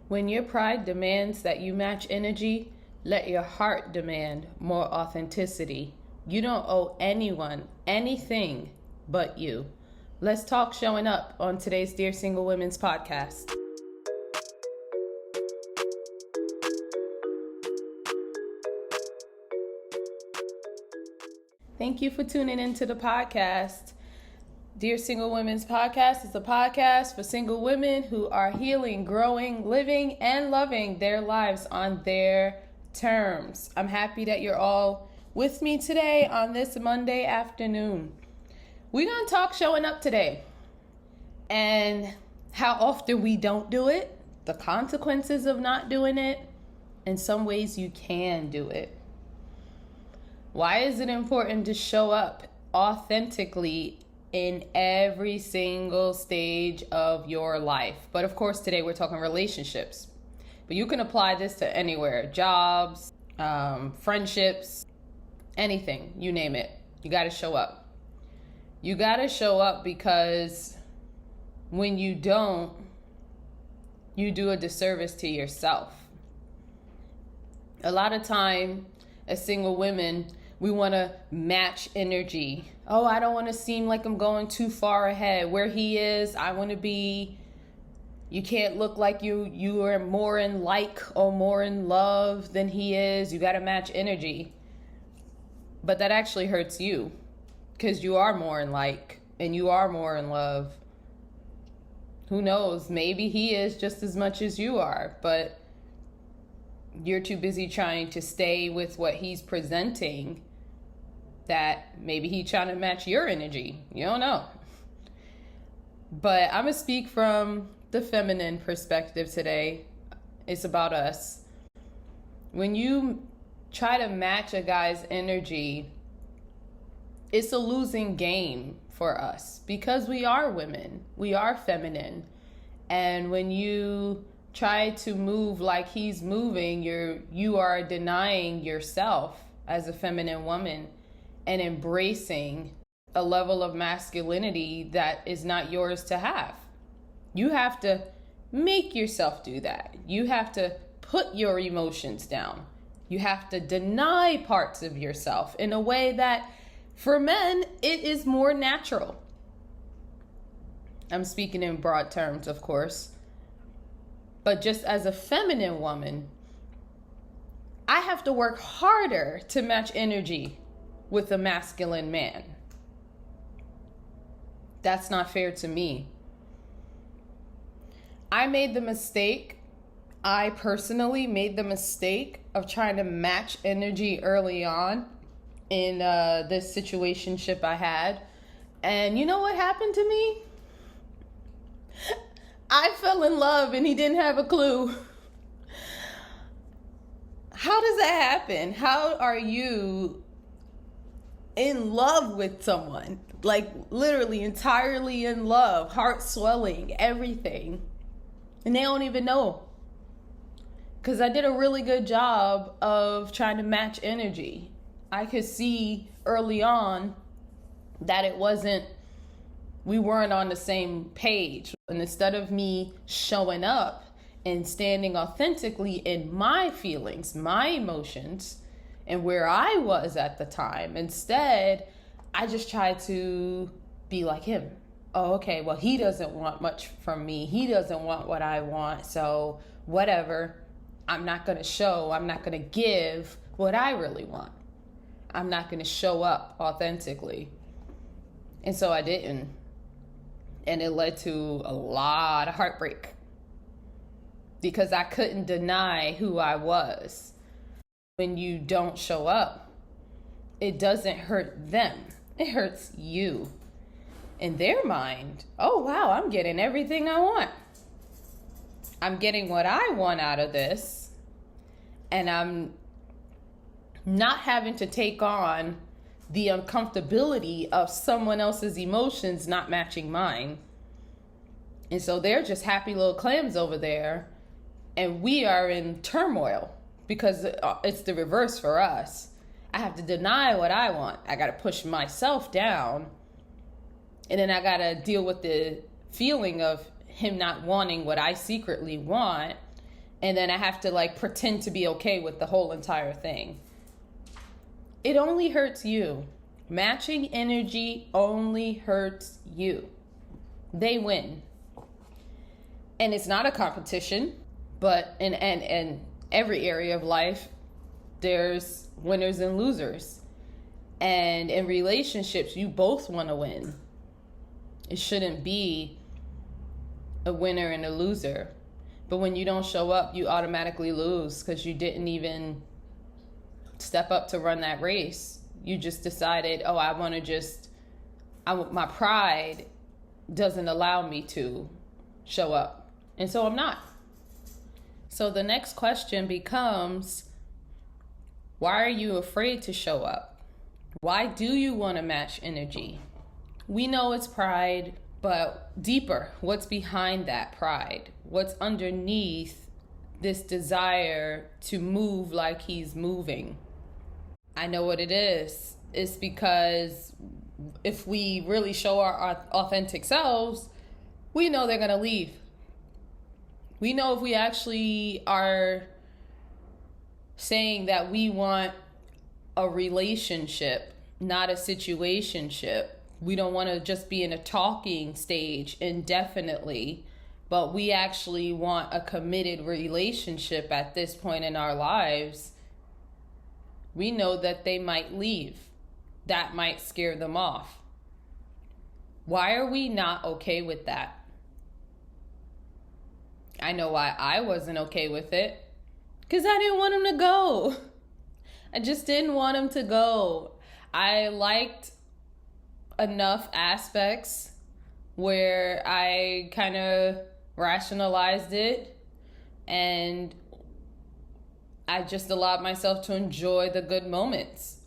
When your pride demands that you match energy, let your heart demand more authenticity. You don't owe anyone anything but you. Let's talk showing up on today's Dear Single Women's podcast. Thank you for tuning into the podcast. Dear Single Women's Podcast is a podcast for single women who are healing, growing, living, and loving their lives on their terms. I'm happy that you're all with me today on this Monday afternoon. We're going to talk showing up today and how often we don't do it, the consequences of not doing it, and some ways you can do it. Why is it important to show up authentically in every single stage of your life? But of course, today we're talking relationships. But you can apply this to anywhere, jobs, friendships, anything, you name it. You got to show up. You got to show up because when you don't, you do a disservice to yourself. A lot of time as single women, we want to match energy. Oh, I don't want to seem like I'm going too far ahead. Where he is, I want to be. You can't look like you are more in like or more in love than he is. You got to match energy. But that actually hurts you because you are more in like and you are more in love. Who knows? Maybe he is just as much as you are, but you're too busy trying to stay with what he's presenting that maybe he's trying to match your energy. You don't know. But I'm going to speak from the feminine perspective today. It's about us. When you try to match a guy's energy, it's a losing game for us because we are women. We are feminine. And when you try to move like he's moving, you are denying yourself as a feminine woman and embracing a level of masculinity that is not yours to have. You have to make yourself do that. You have to put your emotions down. You have to deny parts of yourself in a way that for men, it is more natural. I'm speaking in broad terms, of course. But just as a feminine woman, I have to work harder to match energy with a masculine man. That's not fair to me. I personally made the mistake of trying to match energy early on in this situationship I had. And you know what happened to me? I fell in love and he didn't have a clue. How does that happen? How are you in love with someone? Like literally entirely in love, heart swelling, everything. And they don't even know. Because I did a really good job of trying to match energy. I could see early on that we weren't on the same page. And instead of me showing up and standing authentically in my feelings, my emotions, and where I was at the time, instead, I just tried to be like him. Oh, okay, well, he doesn't want much from me. He doesn't want what I want. So whatever, I'm not going to give what I really want. I'm not going to show up authentically. And so I didn't. And it led to a lot of heartbreak because I couldn't deny who I was. When you don't show up, it doesn't hurt them. It hurts you. In their mind, oh, wow, I'm getting everything I want. I'm getting what I want out of this. And I'm not having to take on the uncomfortability of someone else's emotions not matching mine. And so they're just happy little clams over there. And we are in turmoil because it's the reverse for us. I have to deny what I want. I got to push myself down. And then I got to deal with the feeling of him not wanting what I secretly want. And then I have to like pretend to be okay with the whole entire thing. It only hurts you. Matching energy only hurts you. They win. And it's not a competition, but in every area of life, there's winners and losers. And in relationships, you both want to win. It shouldn't be a winner and a loser. But when you don't show up, you automatically lose because you didn't even step up to run that race. You just decided, oh, my pride doesn't allow me to show up. And so I'm not. So the next question becomes, why are you afraid to show up? Why do you want to match energy? We know it's pride, but deeper, what's behind that pride? What's underneath this desire to move like he's moving? I know what it is. It's because if we really show our authentic selves, we know they're going to leave. We know if we actually are saying that we want a relationship, not a situationship. We don't want to just be in a talking stage indefinitely, but we actually want a committed relationship at this point in our lives. We know that they might leave. That might scare them off. Why are we not okay with that? I know why I wasn't okay with it. Because I didn't want him to go. I just didn't want him to go. I liked enough aspects where I kind of rationalized it, and I just allowed myself to enjoy the good moments.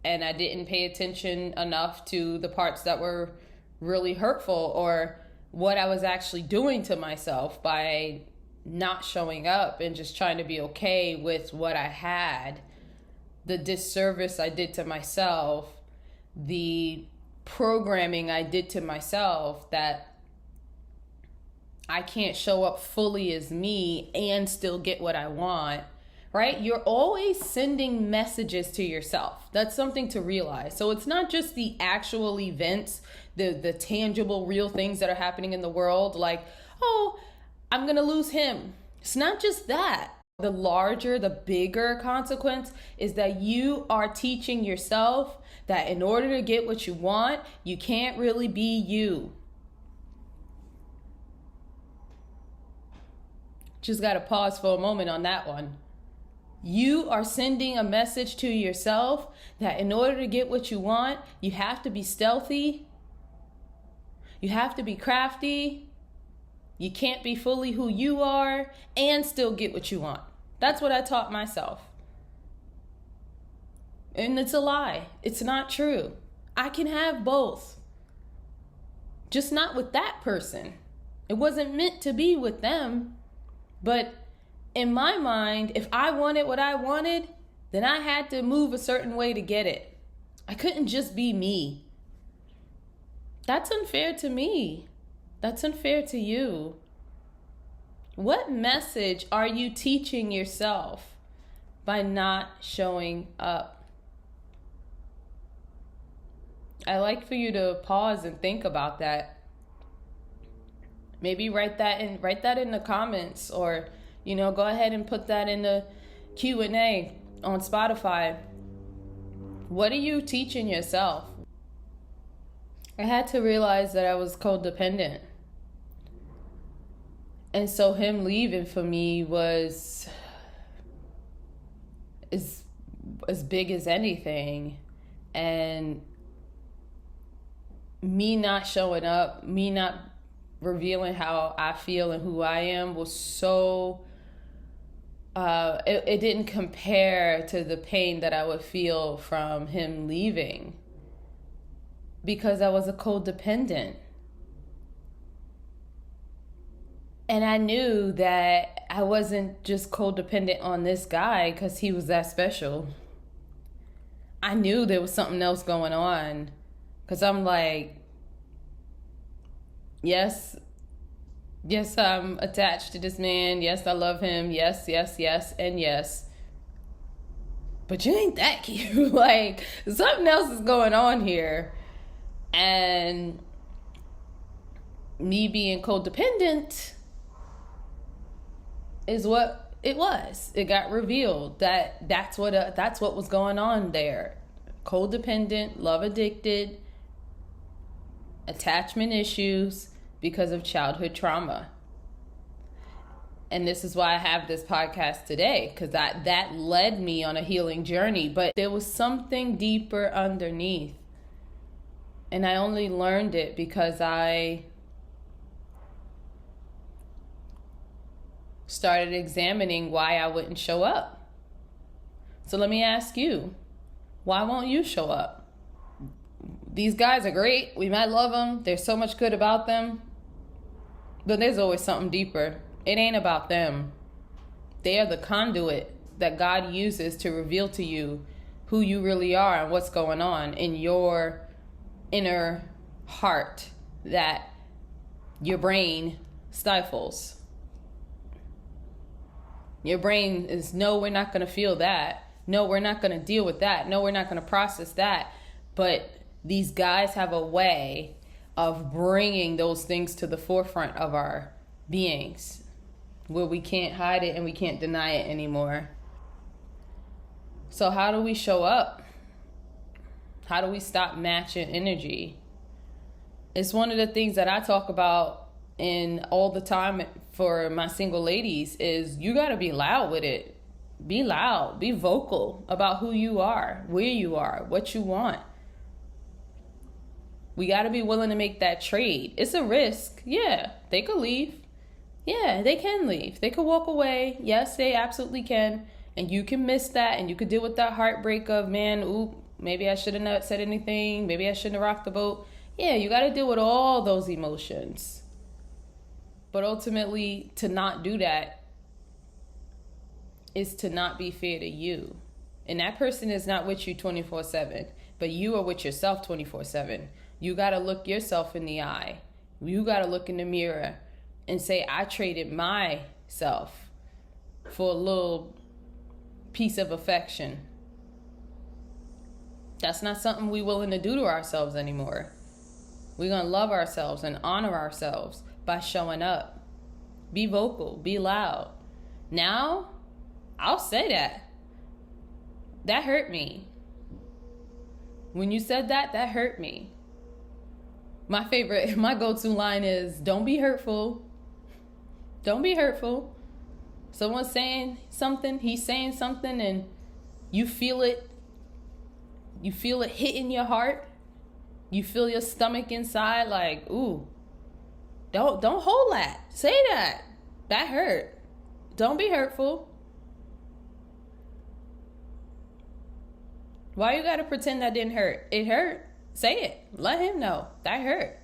And I didn't pay attention enough to the parts that were really hurtful or what I was actually doing to myself by not showing up and just trying to be okay with what I had. The disservice I did to myself, the programming I did to myself that I can't show up fully as me and still get what I want, right? You're always sending messages to yourself. That's something to realize. So it's not just the actual events, the tangible, real things that are happening in the world, like, oh, I'm going to lose him. It's not just that. The larger, the bigger consequence is that you are teaching yourself that in order to get what you want, you can't really be you. Just got to pause for a moment on that one. You are sending a message to yourself that in order to get what you want, you have to be stealthy. You have to be crafty. You can't be fully who you are and still get what you want. That's what I taught myself. And it's a lie. It's not true. I can have both. Just not with that person. It wasn't meant to be with them. But in my mind, if I wanted what I wanted, then I had to move a certain way to get it. I couldn't just be me. That's unfair to me. That's unfair to you. What message are you teaching yourself by not showing up? I like for you to pause and think about that. Maybe write that in the comments, or go ahead and put that in the Q&A on Spotify. What are you teaching yourself? I had to realize that I was codependent. And so him leaving for me was as big as anything. And me not showing up, me not revealing how I feel and who I am was so... It didn't compare to the pain that I would feel from him leaving, because I was a codependent. And I knew that I wasn't just codependent on this guy because he was that special. I knew there was something else going on, because I'm like, yes, Yes, I'm attached to this man. Yes, I love him. Yes, yes, yes, and yes. But you ain't that cute. Like, something else is going on here. And me being codependent is what it was. It got revealed that that's what was going on there. Codependent, love addicted, attachment issues because of childhood trauma. And this is why I have this podcast today, because that led me on a healing journey. But there was something deeper underneath. And I only learned it because I started examining why I wouldn't show up. So let me ask you, why won't you show up? These guys are great. We might love them. There's so much good about them. But there's always something deeper. It ain't about them. They are the conduit that God uses to reveal to you who you really are and what's going on in your inner heart that your brain stifles. Your brain is, no, we're not going to feel that. No, we're not going to deal with that. No, we're not going to process that. But these guys have a way of bringing those things to the forefront of our beings, where we can't hide it and we can't deny it anymore. So how do we show up? How do we stop matching energy? It's one of the things that I talk about in all the time for my single ladies is you got to be loud with it. Be loud, be vocal about who you are, where you are, what you want. We got to be willing to make that trade. It's a risk. Yeah, they could leave. Yeah, they can leave. They could walk away. Yes, they absolutely can. And you can miss that, and you could deal with that heartbreak of, man, ooh, maybe I shouldn't have said anything. Maybe I shouldn't have rocked the boat. Yeah, you got to deal with all those emotions. But ultimately, to not do that is to not be fair to you. And that person is not with you 24/7, but you are with yourself 24/7. You got to look yourself in the eye. You got to look in the mirror and say, I traded myself for a little piece of affection. That's not something we're willing to do to ourselves anymore. We're going to love ourselves and honor ourselves by showing up. Be vocal, be loud. Now, I'll say that. That hurt me. When you said that, that hurt me. My go-to line is, don't be hurtful. Don't be hurtful. Someone's saying something, he's saying something, and you feel it hitting your heart. You feel your stomach inside like, ooh, don't hold that. Say that. That hurt. Don't be hurtful. Why you gotta pretend that didn't hurt? It hurt. Say it. Let him know. That hurt.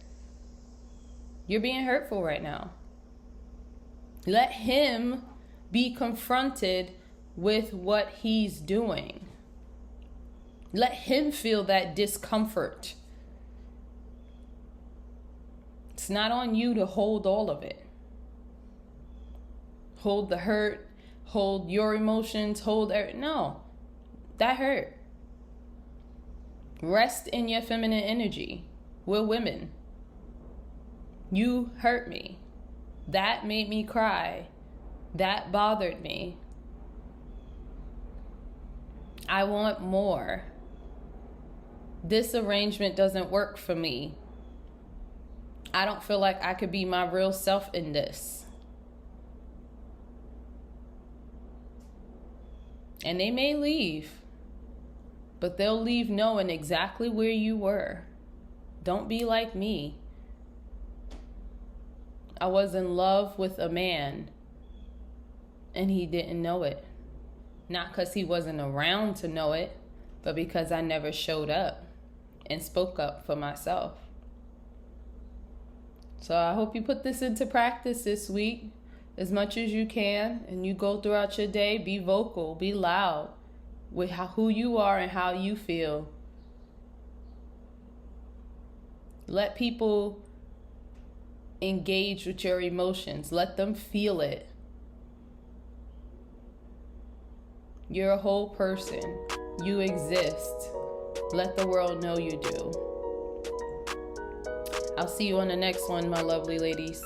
You're being hurtful right now. Let him be confronted with what he's doing. Let him feel that discomfort. It's not on you to hold all of it. Hold the hurt, hold your emotions, no, that hurt. Rest in your feminine energy. We're women. You hurt me. That made me cry. That bothered me. I want more. This arrangement doesn't work for me. I don't feel like I could be my real self in this. And they may leave, but they'll leave knowing exactly where you were. Don't be like me. I was in love with a man, and he didn't know it. Not because he wasn't around to know it, but because I never showed up and spoke up for myself. So I hope you put this into practice this week as much as you can, and you go throughout your day, be vocal, be loud with who you are and how you feel. Let people engage with your emotions. Let them feel it. You're a whole person. You exist. Let the world know you do. I'll see you on the next one, my lovely ladies.